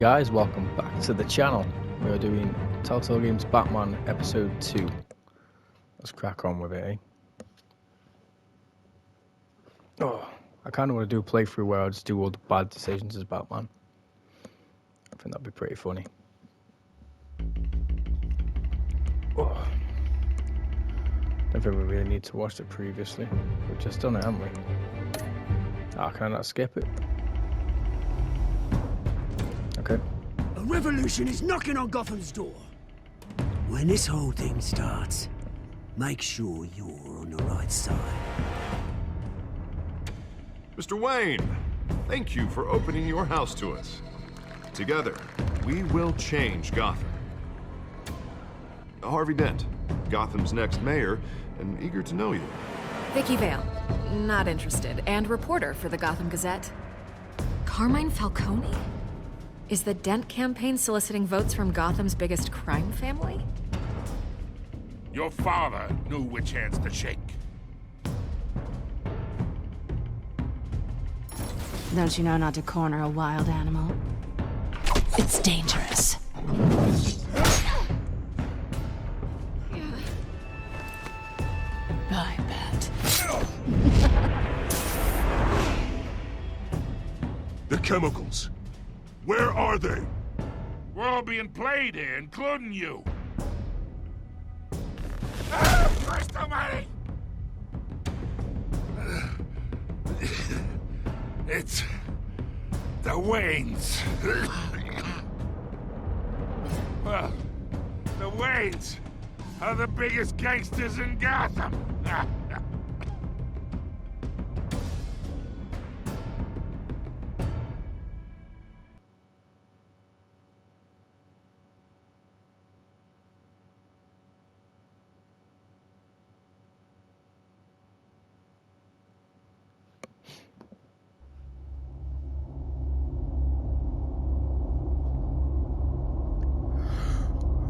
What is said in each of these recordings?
Guys, welcome back to the channel. We are doing Telltale Games Batman Episode 2. Let's crack on with it, eh? Oh, I kind of want to do a playthrough where I just do all the bad decisions as Batman. I think that'd be pretty funny. Oh. Don't think we really need to watch it previously. We've just done it, haven't we? Ah, can I not skip it? Okay. A revolution is knocking on Gotham's door. When this whole thing starts, make sure you're on the right side. Mr. Wayne, thank you for opening your house to us. Together, we will change Gotham. Harvey Dent, Gotham's next mayor, and eager to know you. Vicky Vale, not interested, and reporter for the Gotham Gazette. Carmine Falcone? Is the Dent campaign soliciting votes from Gotham's biggest crime family? Your father knew which hands to shake. Don't you know not to corner a wild animal? It's dangerous. I bet. The chemicals. Where are they? We're all being played here, including you. Christ almighty! It's the Waynes. Well, the Waynes are the biggest gangsters in Gotham.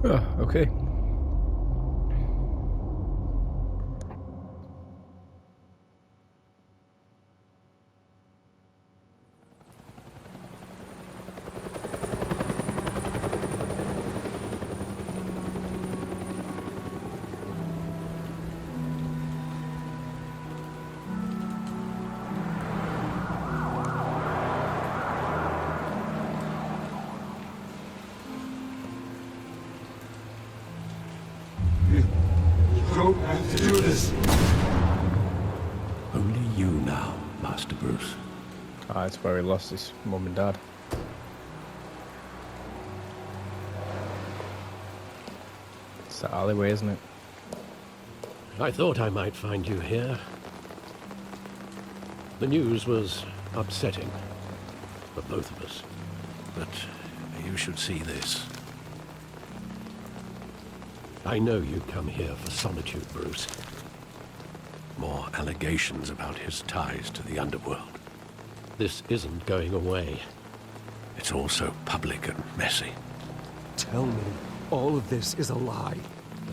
Oh, okay. Don't have to do this. Only you now, Master Bruce. Ah, it's where he lost his mum and dad. It's that alleyway, isn't it? I thought I might find you here. The news was upsetting for both of us. But you should see this. I know you come here for solitude, Bruce. More allegations about his ties to the underworld. This isn't going away. It's also public and messy. Tell me, all of this is a lie.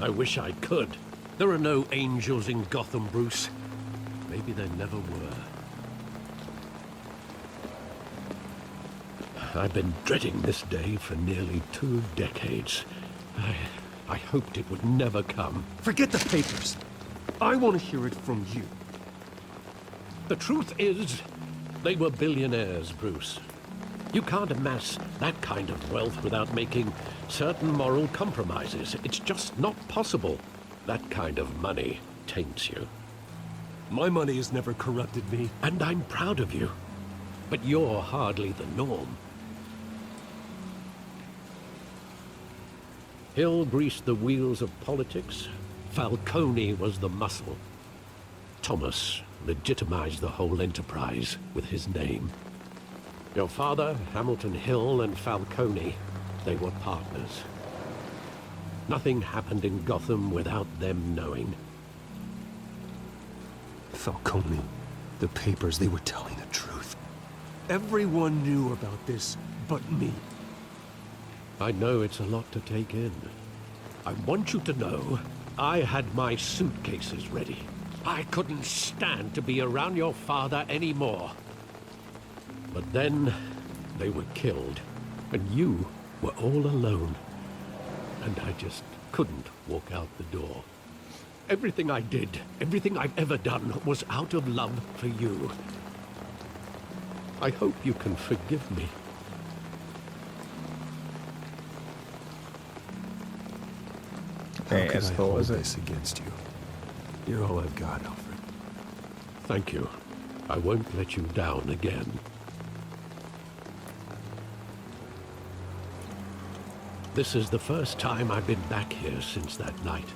I wish I could. There are no angels in Gotham, Bruce. Maybe there never were. I've been dreading this day for nearly 2 decades. I hoped it would never come. Forget the papers. I want to hear it from you. The truth is, they were billionaires, Bruce. You can't amass that kind of wealth without making certain moral compromises. It's just not possible. That kind of money taints you. My money has never corrupted me. And I'm proud of you. But you're hardly the norm. Hill greased the wheels of politics. Falcone was the muscle. Thomas legitimized the whole enterprise with his name. Your father, Hamilton Hill, and Falcone, they were partners. Nothing happened in Gotham without them knowing. Falcone, the papers, they were telling the truth. Everyone knew about this but me. I know it's a lot to take in. I want you to know, I had my suitcases ready. I couldn't stand to be around your father anymore. But then, they were killed. And you were all alone. And I just couldn't walk out the door. Everything I did, everything I've ever done, was out of love for you. I hope you can forgive me. Okay, How as could I thought hold as it. this against you? You're all I've got, Alfred. Thank you. I won't let you down again. This is the first time I've been back here since that night.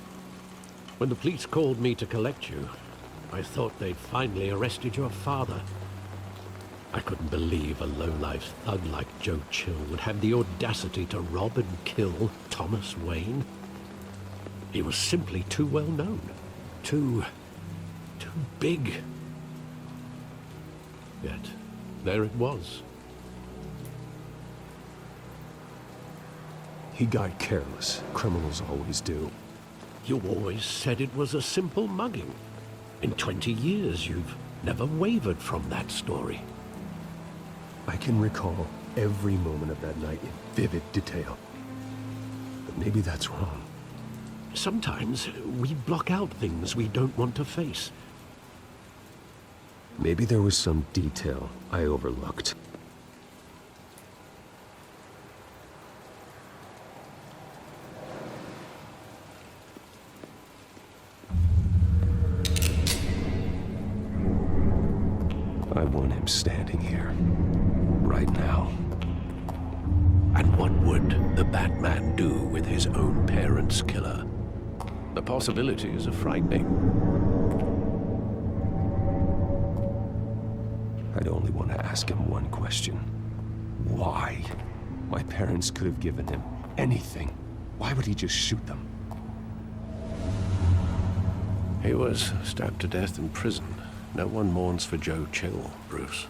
When the police called me to collect you, I thought they'd finally arrested your father. I couldn't believe a low-life thug like Joe Chill would have the audacity to rob and kill Thomas Wayne. He was simply too well known. Too big. Yet, there it was. He got careless. Criminals always do. You always said it was a simple mugging. In 20 years, you've never wavered from that story. I can recall every moment of that night in vivid detail. But maybe that's wrong. Sometimes we block out things we don't want to face. Maybe there was some detail I overlooked. I want him standing here, right now. And what would the Batman do with his own parents' killer? The possibilities are frightening. I'd only want to ask him one question. Why? My parents could have given him anything. Why would he just shoot them? He was stabbed to death in prison. No one mourns for Joe Chill, Bruce.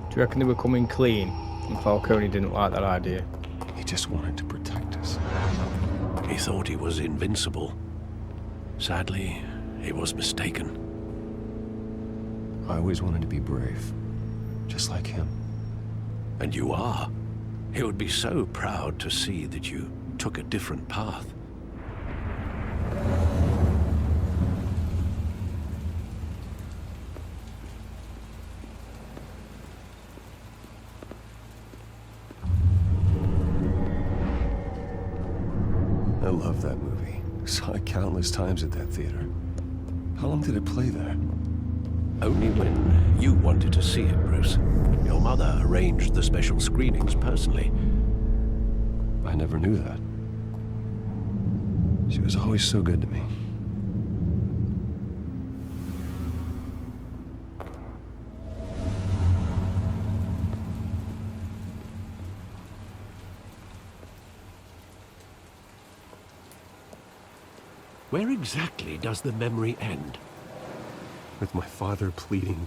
Do you reckon they were coming clean? And Falcone didn't like that idea. He just wanted to protect us. He thought he was invincible. Sadly, he was mistaken. I always wanted to be brave, just like him. And you are. He would be so proud to see that you took a different path. I love that movie. Saw it countless times at that theater. How long did it play there? Only when you wanted to see it, Bruce. Your mother arranged the special screenings personally. I never knew that. She was always so good to me. Where exactly does the memory end? With my father pleading,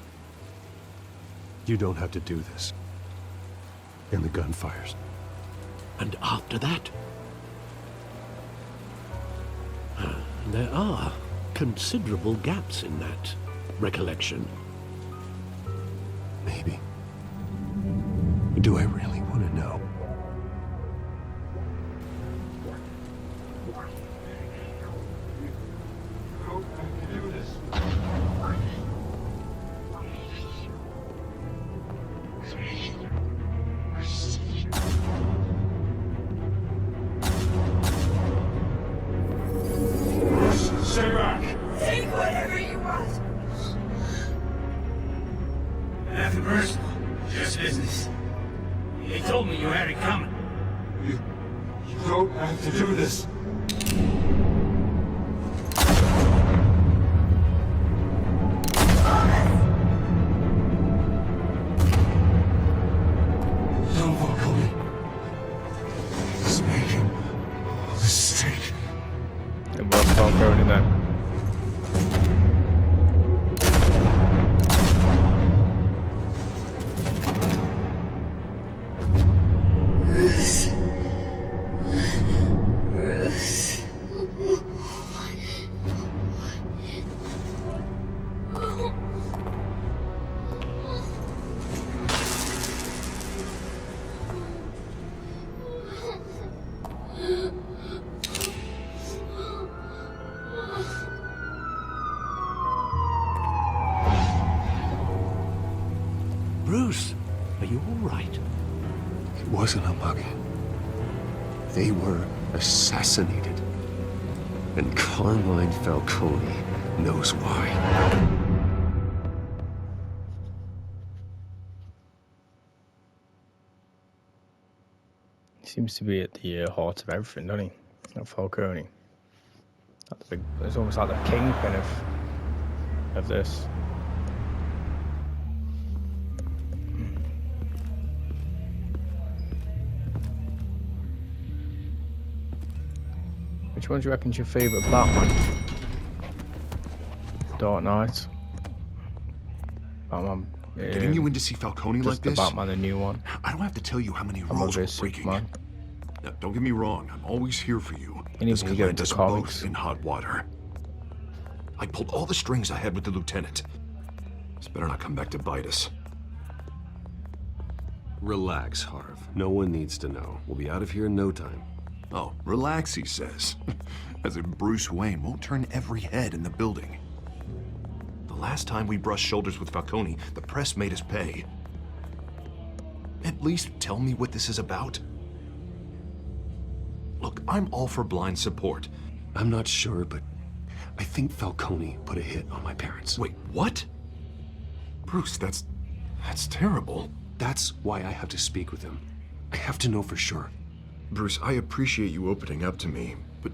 "You don't have to do this." And the gun fires. And after that? There are considerable gaps in that recollection. Maybe. Do I really want to know? Stay back! Take whatever you want. Nothing personal, just business. He told me you had it coming. You don't have to do this. Don't walk on me. He's making a mistake. It was Falcone then. right? It wasn't a mug. They were assassinated. And Carmine Falcone knows why. Seems to be at the heart of everything, doesn't he? That Falcone. That's big. It's almost like the kingpin of this. Which one do you reckon's your favourite Batman? Dark Knight. Batman. Getting you in to see Falcone like the this? Batman, the new one. I don't have to tell you how many I'm rules we're over breaking. Superman. Now, don't get me wrong, I'm always here for you. You need This to could get land into us comics. both in hot water. I pulled all the strings I had with the lieutenant. This better not come back to bite us. Relax, Harv. No one needs to know. We'll be out of here in no time. Oh, relax, he says. As if Bruce Wayne won't turn every head in the building. The last time we brushed shoulders with Falcone, the press made us pay. At least tell me what this is about. Look, I'm all for blind support. I'm not sure, but I think Falcone put a hit on my parents. Wait, what? Bruce, that's terrible. That's why I have to speak with him. I have to know for sure. Bruce, I appreciate you opening up to me, but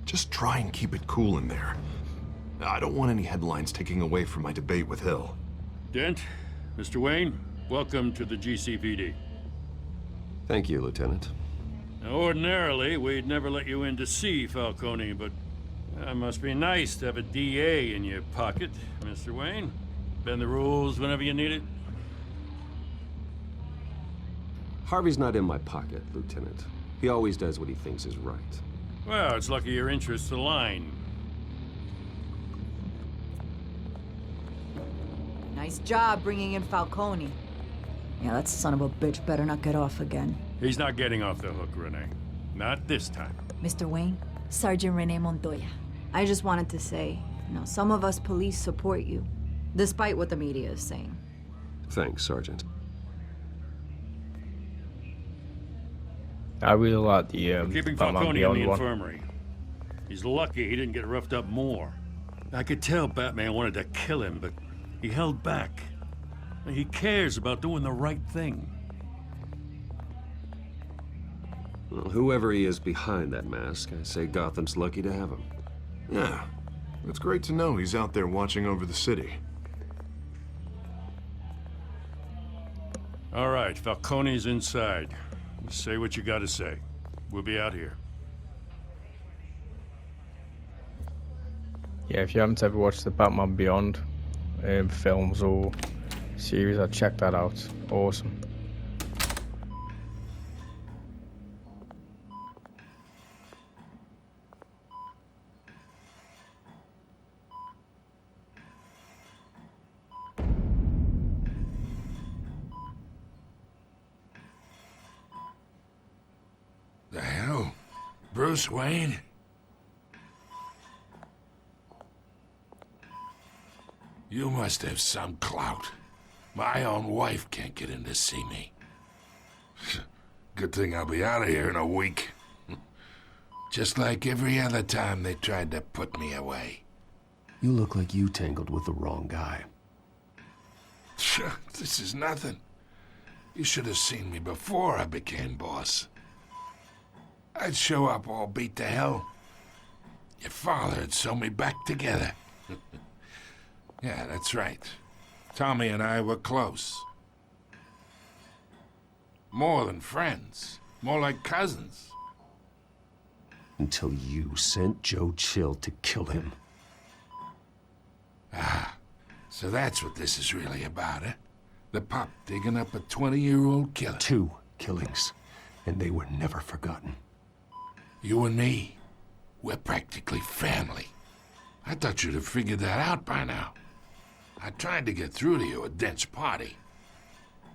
just try and keep it cool in there. I don't want any headlines taking away from my debate with Hill. Dent, Mr. Wayne, welcome to the GCPD. Thank you, Lieutenant. Now, ordinarily, we'd never let you in to see Falcone, but it must be nice to have a DA in your pocket, Mr. Wayne. Bend the rules whenever you need it. Harvey's not in my pocket, Lieutenant. He always does what he thinks is right. Well, it's lucky your interests align. Nice job bringing in Falcone. Yeah, that son of a bitch better not get off again. He's not getting off the hook, Renee. Not this time. Mr. Wayne, Sergeant Renee Montoya. I just wanted to say, some of us police support you, despite what the media is saying. Thanks, Sergeant. I really like the We're keeping Batman Falcone in Beyond the one. infirmary. He's lucky he didn't get roughed up more. I could tell Batman wanted to kill him, but he held back. He cares about doing the right thing. Well, whoever he is behind that mask, I say Gotham's lucky to have him. Yeah, it's great to know he's out there watching over the city. All right, Falcone's inside. Say what you gotta say. We'll be out here. Yeah, if you haven't ever watched the Batman Beyond films or series, I'd check that out. Awesome. The hell? Bruce Wayne? You must have some clout. My own wife can't get in to see me. Good thing I'll be out of here in a week. Just like every other time they tried to put me away. You look like you tangled with the wrong guy. This is nothing. You should have seen me before I became boss. I'd show up all beat to hell. Your father'd sew me back together. Yeah, that's right. Tommy and I were close. More than friends. More like cousins. Until you sent Joe Chill to kill him. Ah, so that's what this is really about, eh? The pup digging up a 20-year-old killer. 2 killings, and they were never forgotten. You and me, we're practically family. I thought you'd have figured that out by now. I tried to get through to you at Dent's party.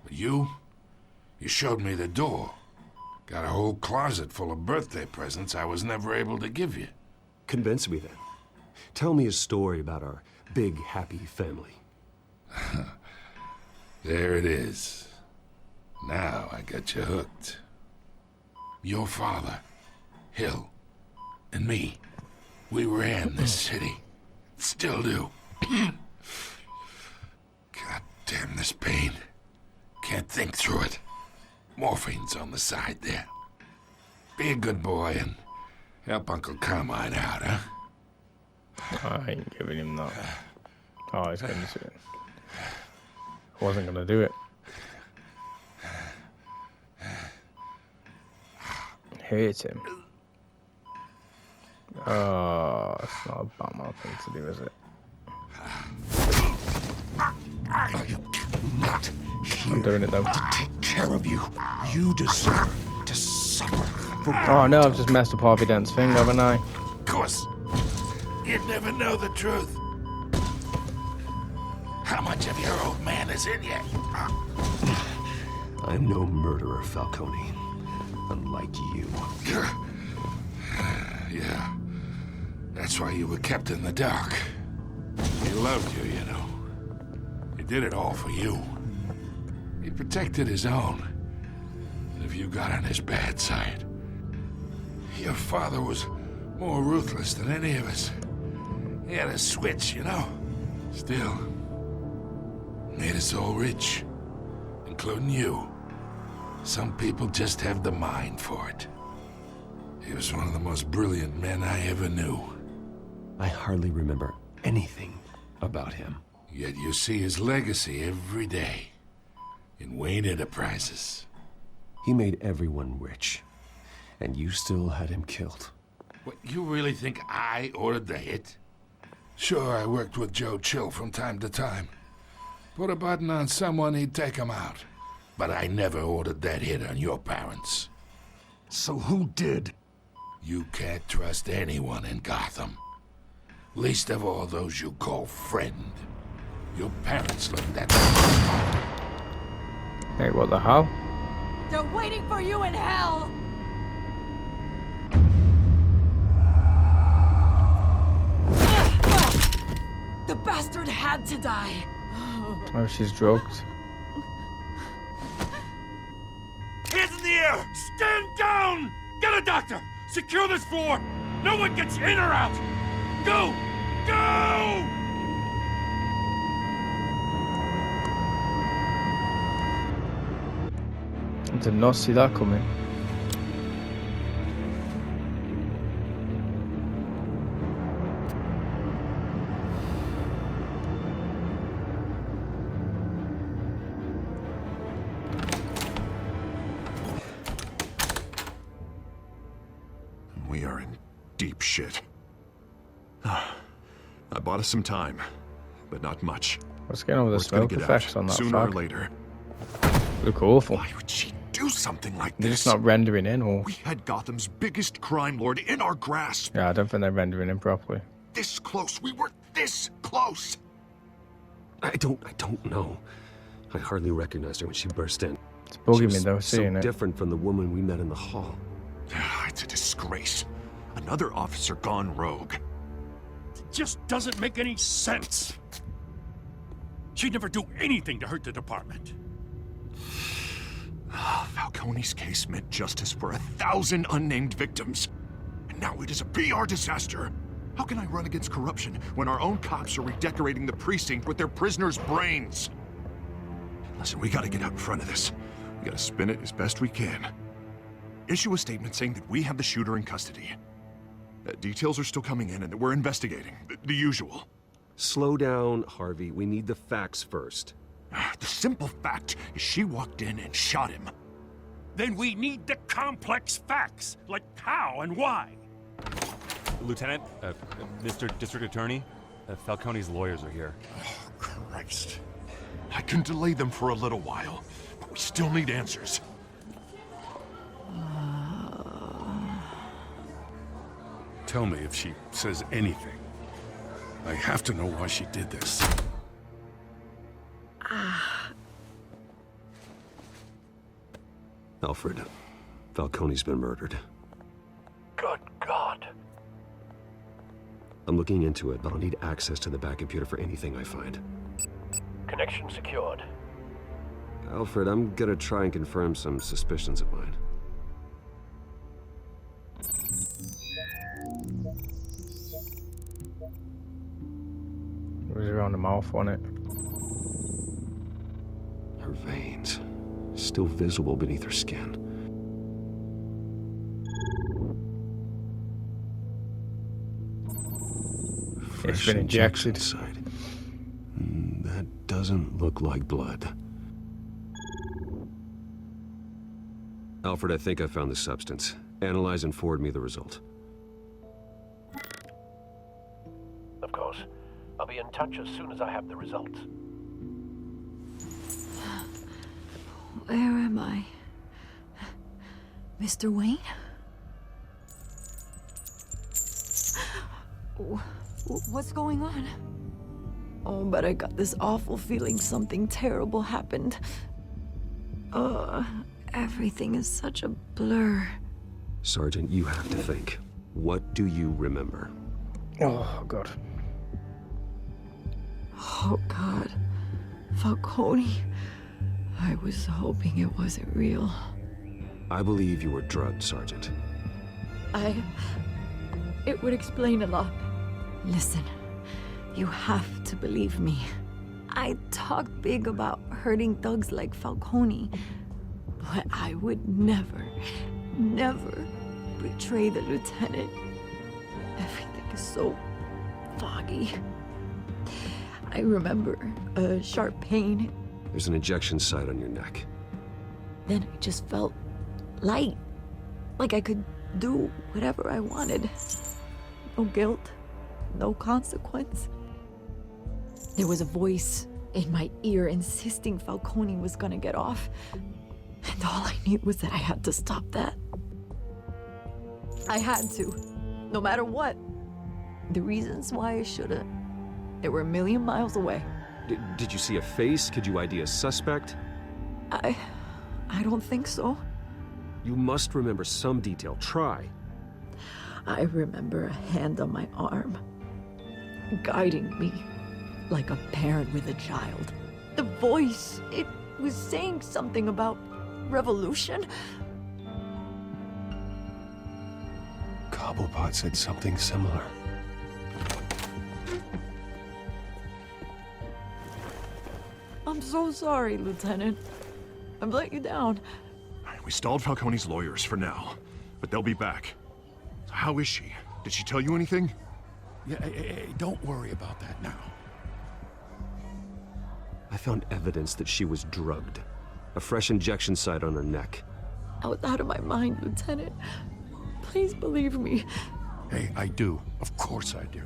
But you showed me the door. Got a whole closet full of birthday presents I was never able to give you. Convince me then. Tell me a story about our big, happy family. There it is. Now I got you hooked. Your father, Hill, and me, we ran this city. Still do. God damn this pain. Can't think through it. Morphine's on the side there. Be a good boy and help Uncle Carmine out, huh? I ain't giving him that. Oh, he's going to do it. I wasn't going to do it. Hurt him. Oh, it's not a Batman thing to do, is it? Not I'm doing it though. to take care of you. You deserve to suffer for Oh no, I've just messed up Harvey Dent's thing, haven't I? Of course. You'd never know the truth. How much of your old man is in you? I'm no murderer, Falcone. Unlike you. Yeah. That's why you were kept in the dark. He loved you, you know. He did it all for you. He protected his own. And if you got on his bad side, your father was more ruthless than any of us. He had a switch, you know. Still, made us all rich, including you. Some people just have the mind for it. He was one of the most brilliant men I ever knew. I hardly remember anything about him. Yet you see his legacy every day in Wayne Enterprises. He made everyone rich, and you still had him killed. What, you really think I ordered the hit? Sure, I worked with Joe Chill from time to time. Put a button on someone, he'd take him out. But I never ordered that hit on your parents. So who did? You can't trust anyone in Gotham. Least of all those you call friend. Your parents looked at me. Hey, what the hell? They're waiting for you in hell! The bastard had to die. Oh, she's drugged. Hands in the air! Stand down! Get a doctor! Secure this floor! No one gets in or out! Go! Go! I did not see that coming. We are in deep shit. I bought us some time, but not much. What's going on with the Word's gonna smoke get effects out on that sooner or flag? later. Look awful. Why would she do something like They're this? just not rendering in, or... We had Gotham's biggest crime lord in our grasp. Yeah, I don't think they're rendering in properly. This close. We were this close. I don't know. I hardly recognized her when she burst in. It's bugging She me was though, so seeing it. different from the woman we met in the hall. It's a disgrace. Another officer gone rogue. It just doesn't make any sense. She'd never do anything to hurt the department. Falcone's case meant justice for 1,000 unnamed victims. And now it is a PR disaster. How can I run against corruption when our own cops are redecorating the precinct with their prisoners' brains? Listen, we gotta get out in front of this. We gotta spin it as best we can. Issue a statement saying that we have the shooter in custody. Details are still coming in and that we're investigating. The usual. Slow down, Harvey. We need the facts first. The simple fact is she walked in and shot him. Then we need the complex facts, like how and why. Lieutenant, Mr. District Attorney, Falcone's lawyers are here. Oh, Christ. I can delay them for a little while, but we still need answers. Tell me if she says anything. I have to know why she did this. Alfred, Falcone's been murdered. Good God. I'm looking into it, but I'll need access to the back computer for anything I find. Connection secured. Alfred, I'm gonna try and confirm some suspicions of mine. It was around the mouth, wasn't it? Her veins, still visible beneath her skin. It's been injected. Inside. That doesn't look like blood. Alfred, I think I found the substance. Analyze and forward me the result. Of course. I'll be in touch as soon as I have the results. Where am I? Mr. Wayne? What's going on? Oh, but I got this awful feeling something terrible happened. Everything is such a blur. Sergeant, you have to think. What do you remember? Oh, God. Oh, God. Falcone. I was hoping it wasn't real. I believe you were drugged, Sergeant. It would explain a lot. Listen, you have to believe me. I talked big about hurting thugs like Falcone, but I would never betray the lieutenant. Everything is so foggy. I remember a sharp pain. There's an injection site on your neck. Then I just felt light. Like I could do whatever I wanted. No guilt, no consequence. There was a voice in my ear insisting Falcone was gonna get off. And all I knew was that I had to stop that. I had to, no matter what. The reasons why I should've, they were a million miles away. Did you see a face? Could you ID a suspect? I don't think so. You must remember some detail. Try. I remember a hand on my arm, guiding me like a parent with a child. The voice, it was saying something about revolution. Cobblepot said something similar. I'm so sorry, Lieutenant. I've let you down. We stalled Falcone's lawyers for now, but they'll be back. How is she? Did she tell you anything? Yeah, hey, don't worry about that now. I found evidence that she was drugged. A fresh injection site on her neck. I was out of my mind, Lieutenant. Please believe me. Hey, I do. Of course I do.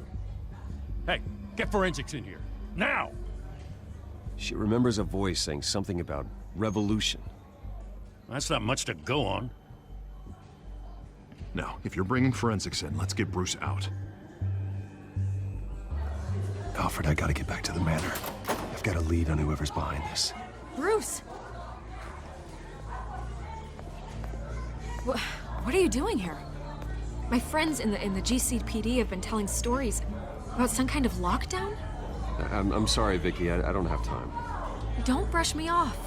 Hey, get forensics in here. Now! She remembers a voice saying something about revolution. That's not much to go on. Now, if you're bringing forensics in, let's get Bruce out. Alfred, I gotta get back to the manor. I've got a lead on whoever's behind this. Bruce! What are you doing here? My friends in the GCPD have been telling stories about some kind of lockdown? I'm sorry, Vicky. I don't have time. Don't brush me off.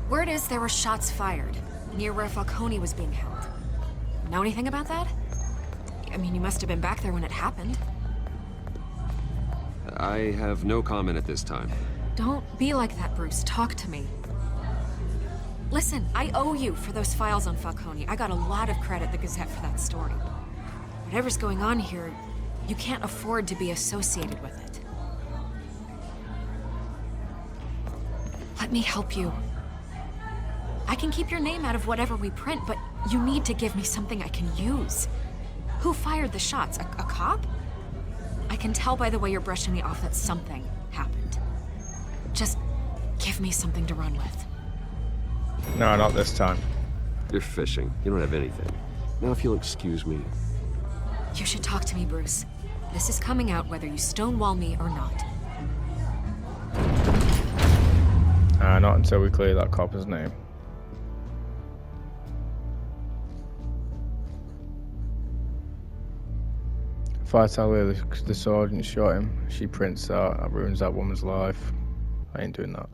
Word is there were shots fired near where Falcone was being held. Know anything about that? I mean, you must have been back there when it happened. I have no comment at this time. Don't be like that, Bruce. Talk to me. Listen, I owe you for those files on Falcone. I got a lot of credit at the Gazette for that story. Whatever's going on here, you can't afford to be associated with it. Let me help you. I can keep your name out of whatever we print, but you need to give me something I can use. Who fired the shots? A cop? I can tell by the way you're brushing me off that something happened. Just give me something to run with. No, not this time. You're fishing. You don't have anything. Now, if you'll excuse me. You should talk to me, Bruce. This is coming out whether you stonewall me or not. Not until we clear that copper's name. If I tell her the sergeant shot him, she prints that ruins that woman's life. I ain't doing that.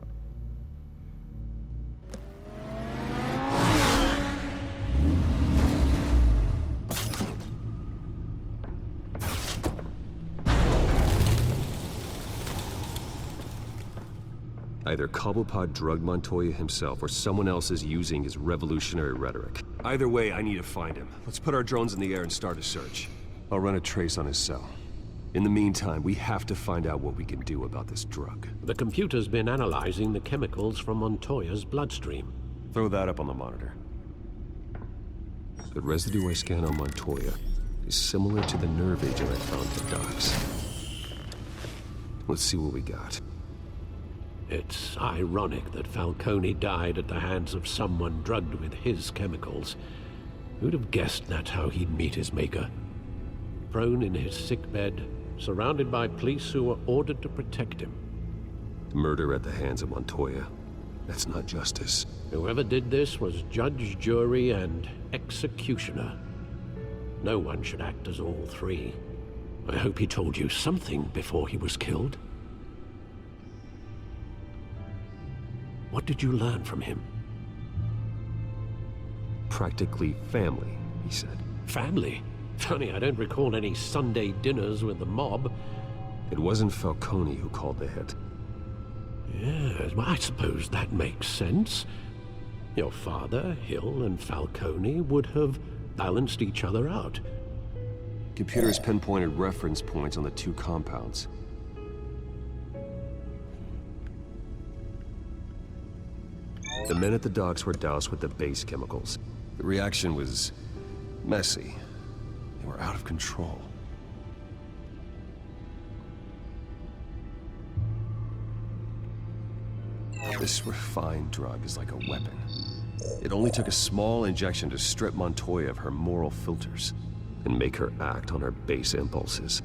Either Cobblepot drugged Montoya himself, or someone else is using his revolutionary rhetoric. Either way, I need to find him. Let's put our drones in the air and start a search. I'll run a trace on his cell. In the meantime, we have to find out what we can do about this drug. The computer's been analyzing the chemicals from Montoya's bloodstream. Throw that up on the monitor. The residue I scan on Montoya is similar to the nerve agent I found at the docks. Let's see what we got. It's ironic that Falcone died at the hands of someone drugged with his chemicals. Who'd have guessed that's how he'd meet his maker? Prone in his sickbed, surrounded by police who were ordered to protect him. Murder at the hands of Montoya. That's not justice. Whoever did this was judge, jury, and executioner. No one should act as all three. I hope he told you something before he was killed. What did you learn from him? Practically family, he said. Family? Funny, I don't recall any Sunday dinners with the mob. It wasn't Falcone who called the hit. Yes, well, I suppose that makes sense. Your father, Hill, and Falcone would have balanced each other out. Computers pinpointed reference points on the two compounds. The men at the docks were doused with the base chemicals. The reaction was messy. They were out of control. This refined drug is like a weapon. It only took a small injection to strip Montoya of her moral filters and make her act on her base impulses.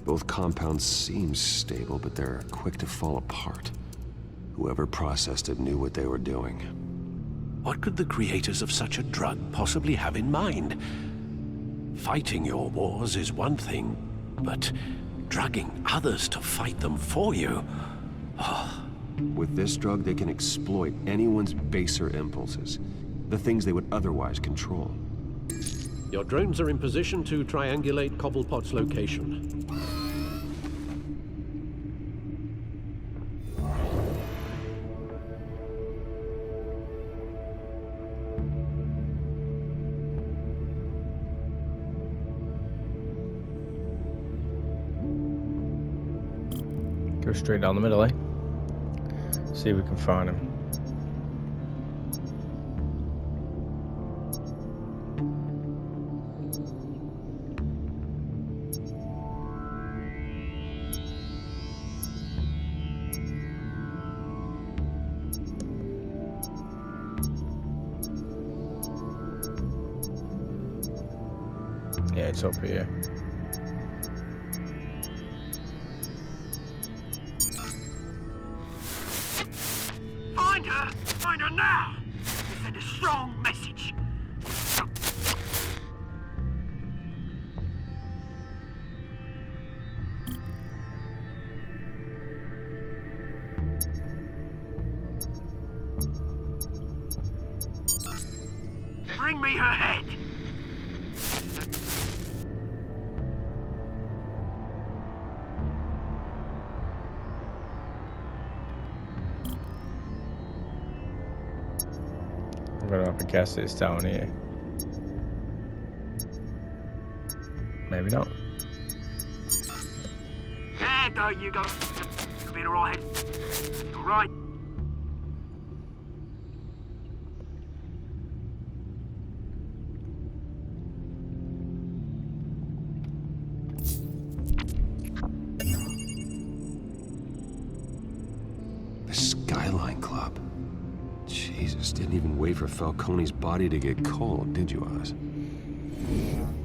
Both compounds seem stable, but they're quick to fall apart. Whoever processed it knew what they were doing. What could the creators of such a drug possibly have in mind? Fighting your wars is one thing, but drugging others to fight them for you? Oh. With this drug, they can exploit anyone's baser impulses, the things they would otherwise control. Your drones are in position to triangulate Cobblepot's location. Go straight down the middle, eh? See if we can find him. Yeah, it's up here. Find her now! Send a strong message. Bring me her head! I'm gonna have to guess it's down here. Maybe not. There you go. Could be the right head. All right. The Skyline Club. Jesus, didn't even wait for Falcone's body to get cold, did you, Oz?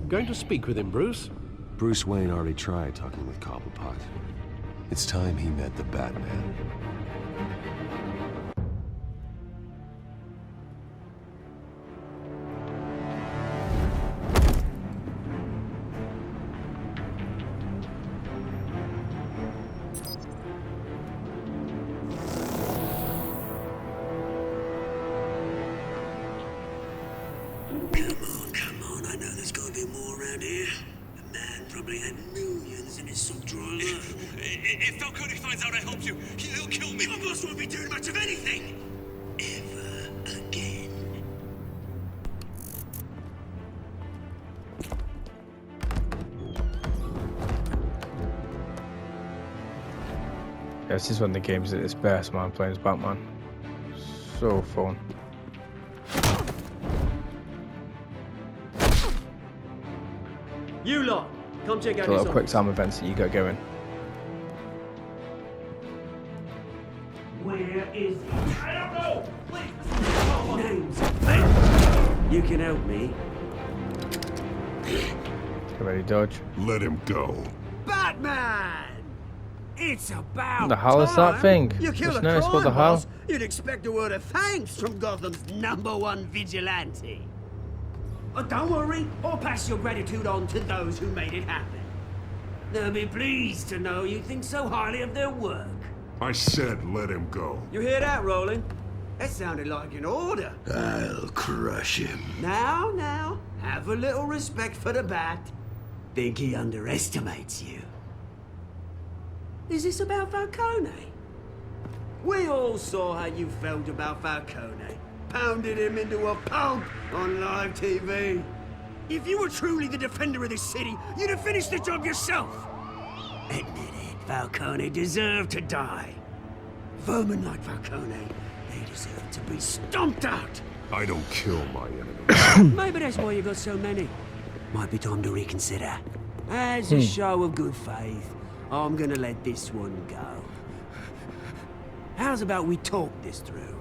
Going to speak with him, Bruce? Bruce Wayne already tried talking with Cobblepot. It's time he met the Batman. Come on, I know there's gotta be more around here. The man probably had millions in is some drama. If Falcone finds out I helped you, he'll kill me. Your boss won't be doing much of anything. Ever again. Yeah, this is when the game's at its best, man, playing as Batman. So fun. You lot, come check out The this little quick office. time events that you got going. Where is he? I don't know. Please. Names. You can help me. Get ready, dodge. Let him go. Batman! It's about What the hell is that time. thing? You kill Just a noticed, crime what the hell? boss, you'd expect a word of thanks from Gotham's #1 vigilante. But don't worry, I'll pass your gratitude on to those who made it happen. They'll be pleased to know you think so highly of their work. I said let him go. You hear that, Roland? That sounded like an order. I'll crush him. Now, have a little respect for the Bat. Think he underestimates you. Is this about Falcone? We all saw how you felt about Falcone. Pounded him into a pulp on live TV. If you were truly the defender of this city, you'd have finished the job yourself. Admit it, Falcone deserved to die. Vermin like Falcone, they deserve to be stomped out. I don't kill my enemies. Maybe that's why you got so many. Might be time to reconsider. As a show of good faith, I'm gonna let this one go. How's about we talk this through?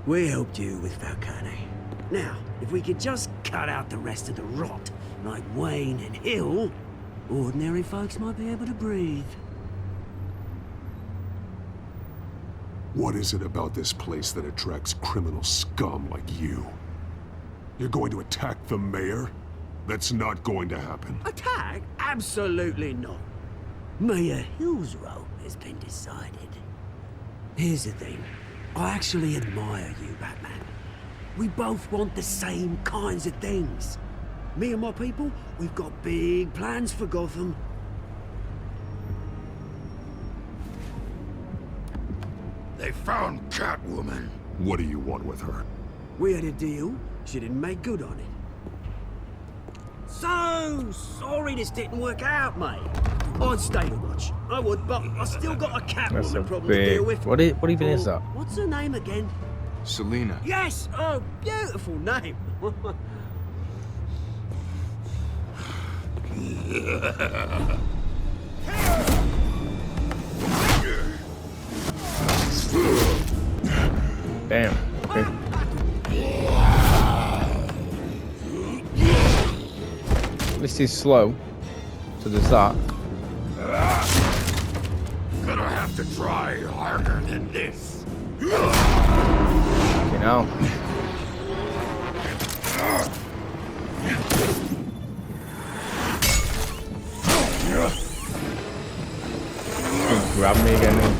We helped you with Falcone. Now, if we could just cut out the rest of the rot, like Wayne and Hill, ordinary folks might be able to breathe. What is it about this place that attracts criminal scum like you? You're going to attack the mayor? That's not going to happen. Attack? Absolutely not. Mayor Hill's role has been decided. Here's the thing. I actually admire you, Batman. We both want the same kinds of things. Me and my people, we've got big plans for Gotham. They found Catwoman. What do you want with her? We had a deal. She didn't make good on it. So sorry this didn't work out, mate. I'd stay to watch. I would, but I still got a That's a Catwoman problem to deal with. big... What even is that? What's her name again? Selina. Yes! Oh, beautiful name. Damn. Okay. At least he's slow. So there's that. Gonna have to try harder than this. Okay, now. Grab me again. Then.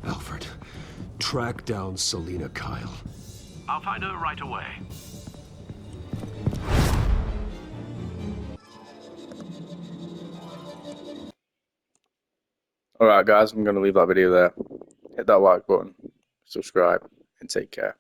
Alfred, track down Selina Kyle. I'll find her right away. Alright guys, I'm going to leave that video there. Hit that like button, subscribe, and take care.